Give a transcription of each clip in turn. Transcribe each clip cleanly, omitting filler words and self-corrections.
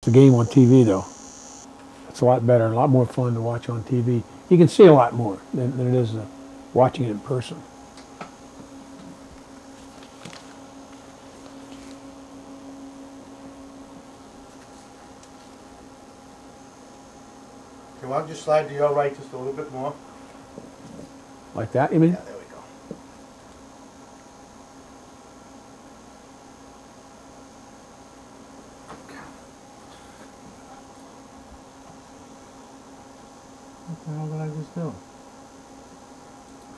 the game on TV, though. It's a lot better and a lot more fun to watch on TV. You can see a lot more than it is watching it in person. Okay, why don't you slide to your right just a little bit more? Like that, you mean? Yeah, there we go. What the hell did I just do?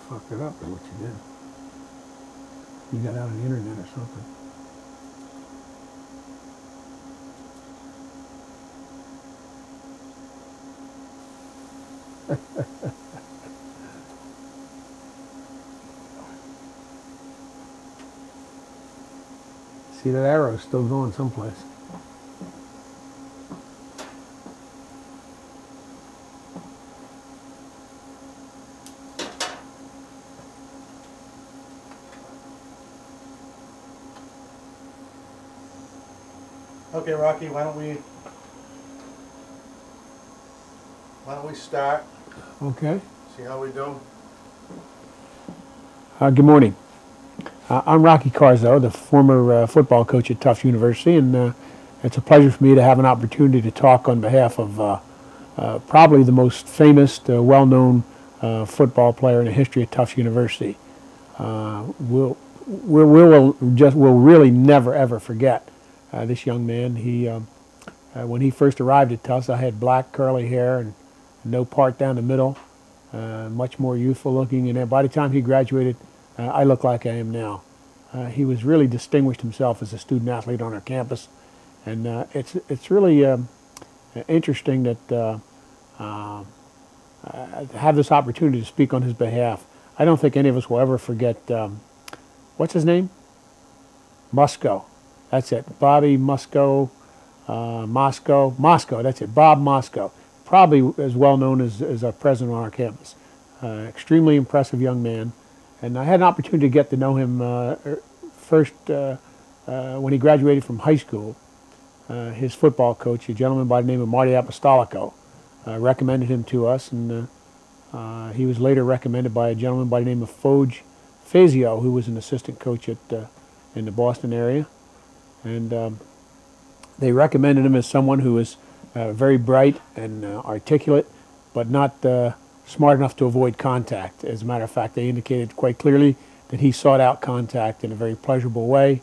Fucked it up, is what you did. You got out of the internet or something. See, that arrow's still going someplace. Okay, Rocky, why don't we start? Okay. See how we do? Good morning. I'm Rocky Carzo, the former football coach at Tufts University, and it's a pleasure for me to have an opportunity to talk on behalf of probably the most famous, well-known football player in the history of Tufts University. We'll really never ever forget this young man. When he first arrived at Tufts, I had black curly hair and no part down the middle, much more youthful looking, and by the time he graduated, I look like I am now. He was really distinguished himself as a student athlete on our campus, and it's really interesting that I have this opportunity to speak on his behalf. I don't think any of us will ever forget, what's his name? Mosco. That's it. Bobby Mosco, Mosco, that's it. Bob Mosco. Probably as well known as our president on our campus. Extremely impressive young man. And I had an opportunity to get to know him first when he graduated from high school. His football coach, a gentleman by the name of Marty Apostolico, recommended him to us, and he was later recommended by a gentleman by the name of Fazio, who was an assistant coach in the Boston area. And they recommended him as someone who was very bright and articulate, but not smart enough to avoid contact. As a matter of fact, they indicated quite clearly that he sought out contact in a very pleasurable way.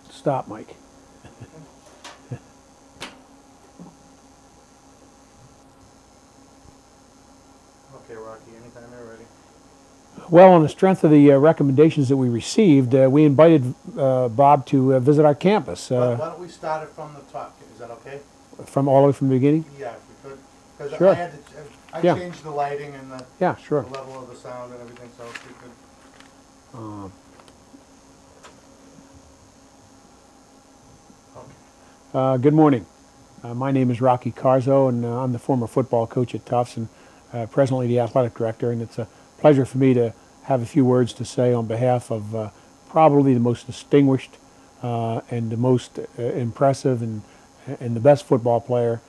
Stop, Mike. Okay, Rocky, anytime you're ready. Well, on the strength of the recommendations that we received, we invited Bob to visit our campus. Why don't we start it from the top? Is that okay? From all the way from the beginning? Yeah, if we could. Because Sure. I Yeah. changed the lighting and the Sure. level of the sound and everything, so if we could. Okay. Good morning. My name is Rocky Carzo, and I'm the former football coach at Tufts and presently the athletic director, and it's a pleasure for me to have a few words to say on behalf of probably the most distinguished and the most impressive and the best football player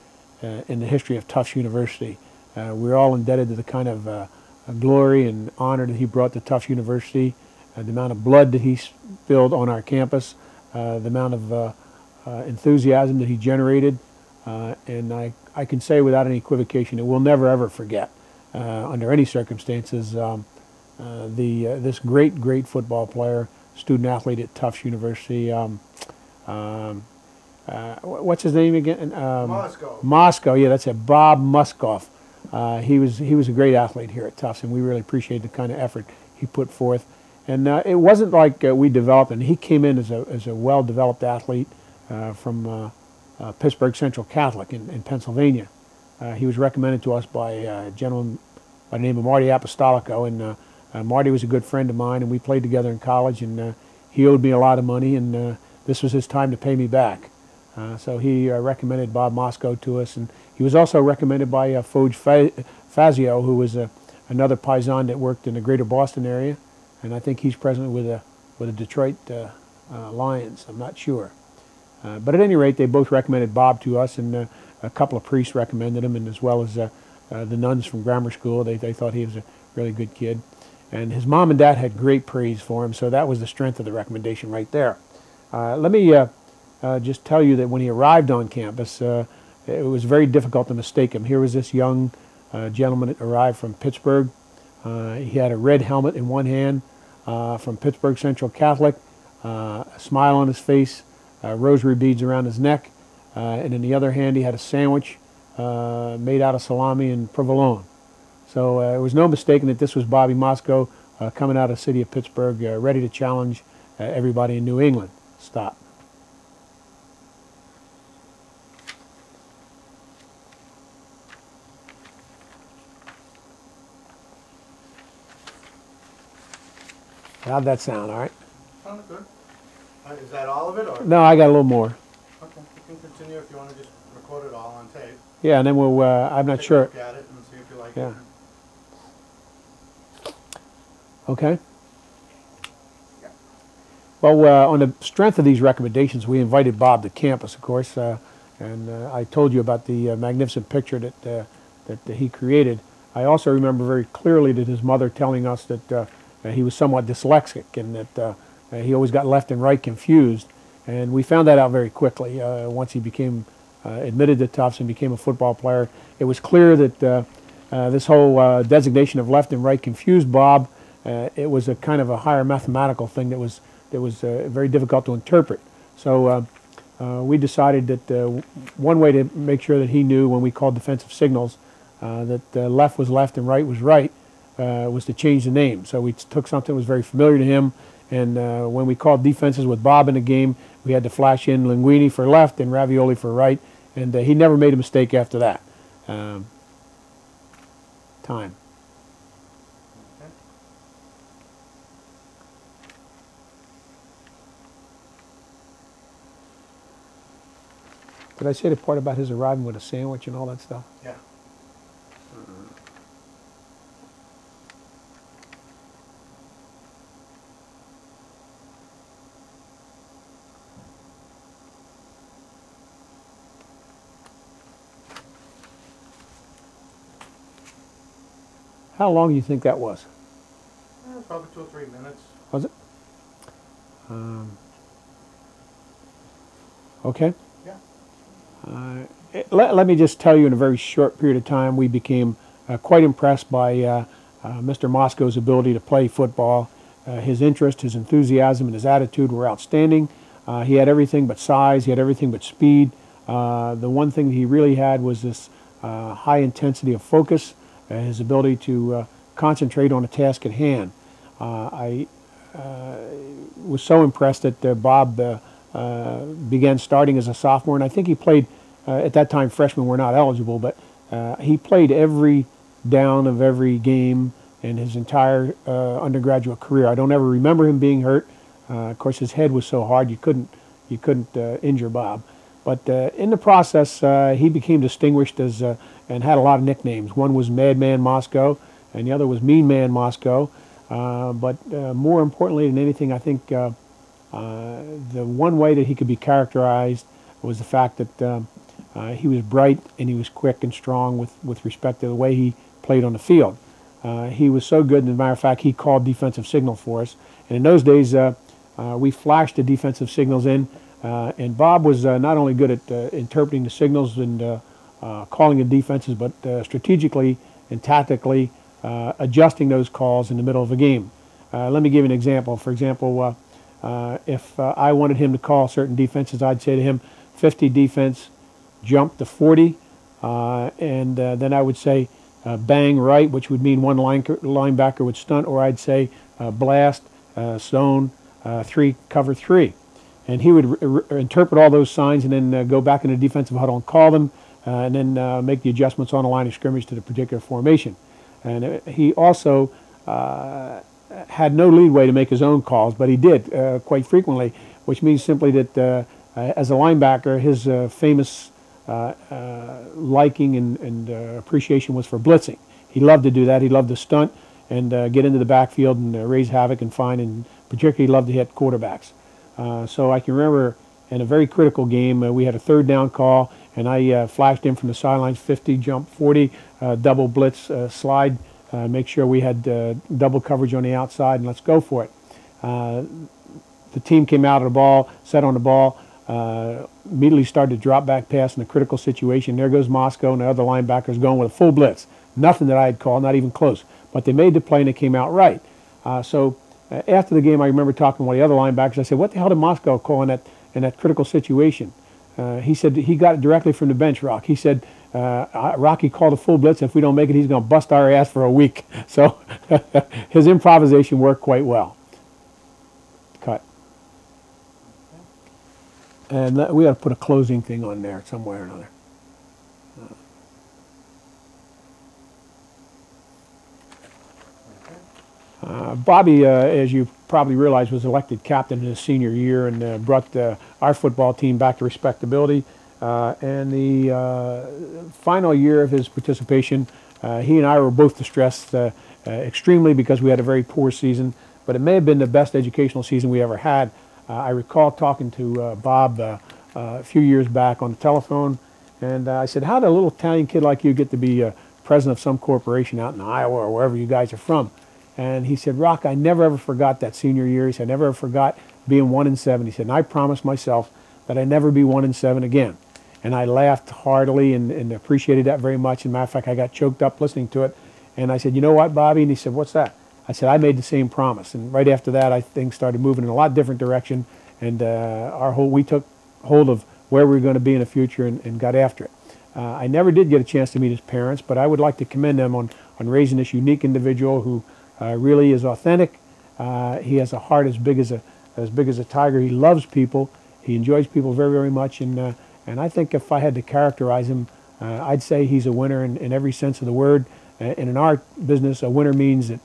in the history of Tufts University. We're all indebted to the kind of glory and honor that he brought to Tufts University, the amount of blood that he spilled on our campus, the amount of enthusiasm that he generated, and I can say without any equivocation that we'll never ever forget, under any circumstances, this great football player, student athlete at Tufts University. What's his name again? Mosco. Mosco, yeah, that's it. Bob Mosco. He was a great athlete here at Tufts, and we really appreciate the kind of effort he put forth. And it wasn't like we developed, and he came in as a well-developed athlete from Pittsburgh Central Catholic in Pennsylvania. He was recommended to us by a gentleman by the name of Marty Apostolico, and Marty was a good friend of mine, and we played together in college, and he owed me a lot of money, and this was his time to pay me back. So he recommended Bob Mosco to us, and he was also recommended by Fazio, who was another paisan that worked in the greater Boston area, and I think he's presently with the Detroit Lions. I'm not sure. But at any rate, they both recommended Bob to us, and a couple of priests recommended him, and as well as the nuns from grammar school. They thought he was a really good kid. And his mom and dad had great praise for him, so that was the strength of the recommendation right there. Let me just tell you that when he arrived on campus, it was very difficult to mistake him. Here was this young gentleman that arrived from Pittsburgh. He had a red helmet in one hand from Pittsburgh Central Catholic, a smile on his face, rosary beads around his neck, and in the other hand he had a sandwich made out of salami and provolone. So it was no mistaking that this was Bobby Mosco coming out of the city of Pittsburgh, ready to challenge everybody in New England. Stop. How'd that sound, all right? Sounded good. Is that all of it? Or? No, I got a little more. Okay, you can continue if you want to just record it all on tape. Yeah, and then we'll, I'm not sure. Look at it and see if you like Yeah. it. Okay. Yeah. Well, on the strength of these recommendations, we invited Bob to campus, of course, and I told you about the magnificent picture that he created. I also remember very clearly that his mother telling us that he was somewhat dyslexic and that he always got left and right confused, and we found that out very quickly once he became admitted to Tufts and became a football player. It was clear that this whole designation of left and right confused Bob. It was a kind of a higher mathematical thing that was very difficult to interpret. So we decided that one way to make sure that he knew when we called defensive signals that left was left and right was right was to change the name. So we took something that was very familiar to him, and when we called defenses with Bob in the game, we had to flash in linguine for left and ravioli for right, and he never made a mistake after that. Time. Did I say the part about his arriving with a sandwich and all that stuff? Yeah. How long do you think that was? Probably 2 or 3 minutes. Was it? Okay. Yeah. Let me just tell you, in a very short period of time, we became quite impressed by Mr. Mosco's ability to play football. His interest, his enthusiasm, and his attitude were outstanding. He had everything but size. He had everything but speed. The one thing he really had was this high intensity of focus, his ability to concentrate on a task at hand. I was so impressed that Bob began starting as a sophomore, and I think he played, at that time freshmen were not eligible, but he played every down of every game in his entire undergraduate career. I don't ever remember him being hurt. Of course, his head was so hard you couldn't injure Bob. But in the process, he became distinguished as and had a lot of nicknames. One was Madman Mosco, and the other was Mean Man Mosco. But more importantly than anything, I think the one way that he could be characterized was the fact that he was bright and he was quick and strong with respect to the way he played on the field. He was so good, and as a matter of fact, he called defensive signal for us. And in those days, we flashed the defensive signals in, and Bob was not only good at interpreting the signals and calling the defenses, but strategically and tactically adjusting those calls in the middle of a game. Let me give you an example. For example, if I wanted him to call certain defenses, I'd say to him, 50 defense, jump to 40, and then I would say bang right, which would mean one linebacker would stunt, or I'd say blast, zone, 3, cover 3. And he would interpret all those signs and then go back in the defensive huddle and call them, and then make the adjustments on the line of scrimmage to the particular formation. And he also had no leadway to make his own calls, but he did quite frequently, which means simply that as a linebacker, his famous liking and appreciation was for blitzing. He loved to do that. He loved to stunt and get into the backfield and raise havoc and find, and particularly loved to hit quarterbacks. So I can remember in a very critical game. We had a third down call, and I flashed in from the sidelines, 50, jump 40, double blitz, slide, make sure we had double coverage on the outside, and let's go for it. The team came out of the ball, set on the ball, immediately started to drop back pass in a critical situation. There goes Mosco and the other linebackers going with a full blitz. Nothing that I had called, not even close. But they made the play and it came out right. So after the game, I remember talking to one of the other linebackers. I said, what the hell did Mosco call in that critical situation? He said he got it directly from the bench, Rock. He said, Rocky called a full blitz. If we don't make it, he's going to bust our ass for a week. So his improvisation worked quite well. Cut. And we got to put a closing thing on there somewhere or another. Bobby, as you probably realize, was elected captain in his senior year and brought our football team back to respectability. And the final year of his participation, he and I were both distressed extremely because we had a very poor season, but it may have been the best educational season we ever had. I recall talking to Bob a few years back on the telephone, and I said, how did a little Italian kid like you get to be president of some corporation out in Iowa or wherever you guys are from? And he said, Rock, I never ever forgot that senior year. He said, I never ever forgot being 1-7. He said, and I promised myself that I'd never be 1-7 again. And I laughed heartily and appreciated that very much. As a matter of fact, I got choked up listening to it. And I said, you know what, Bobby? And he said, what's that? I said, I made the same promise. And right after that, things started moving in a lot different direction. And we took hold of where we were going to be in the future and got after it. I never did get a chance to meet his parents, but I would like to commend them on raising this unique individual who really is authentic. He has a heart as big as a tiger. He loves people. He enjoys people very, very much. And I think if I had to characterize him, I'd say he's a winner in every sense of the word. And in our business, a winner means that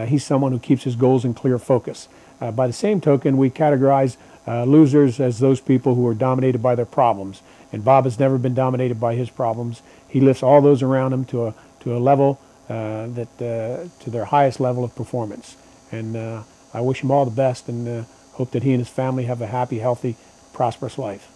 he's someone who keeps his goals in clear focus. By the same token, we categorize losers as those people who are dominated by their problems. And Bob has never been dominated by his problems. He lifts all those around him to a level to their highest level of performance. And I wish him all the best and hope that he and his family have a happy, healthy, prosperous life.